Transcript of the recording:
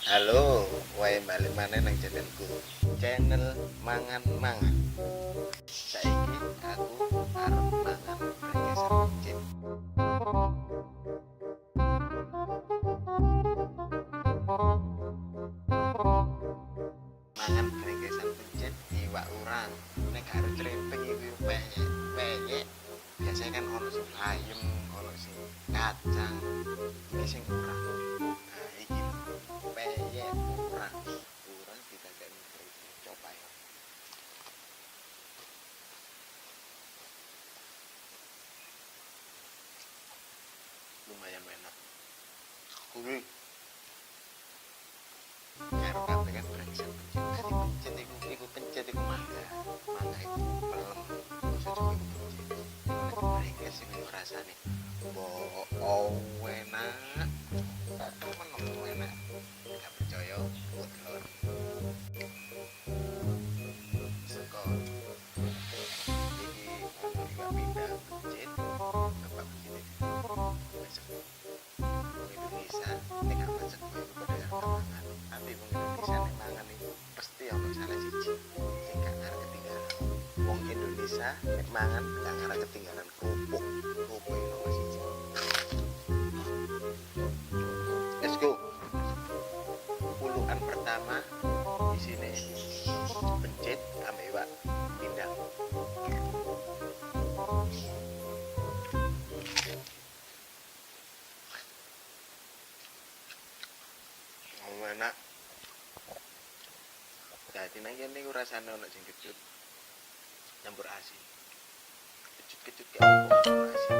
Halo, wae balik maneh nang channelku. Channel mangan-mangan. Saiki aku arep mangan brengesan pencit. Mangan brengesan pencit iwak urang. Nek karo crempeng iki penyek. Penyek biasanya kan ono sing ayam, ono sing kacang, ini sing urang. Nah, iki penyek urang. Urang dikasih coba ya. Lumayan enak. Kuwi karo kabeh kan brengsek pencet. Tadi pencet iku pencet iku mangga. Mangga iku pelem. Maksud iku pencet. Nek brengsek sing rasane. Oh, enak. Temen enak. Gak percaya, buat telur. Seko. Iki ono iwak pindang pencet. Bapak pencet. Masuk. Wong Indonesia nek gak masak kowe pada yang mangan. Tapi wong Indonesia nek mangan iku pasti ono salah siji sing gak ngarep ketinggalan. Wong Indonesia nek mangan gak ngarep ketinggalan kerupuk. Kerupuk iki nomor siji. Let's go. Puluhan pertama di sini pencit sama iwak pindang. Enak. Jadi nang kene iku rasane ono sing kecut. Campur asin. Kecut-kecut gak apa-apa asin.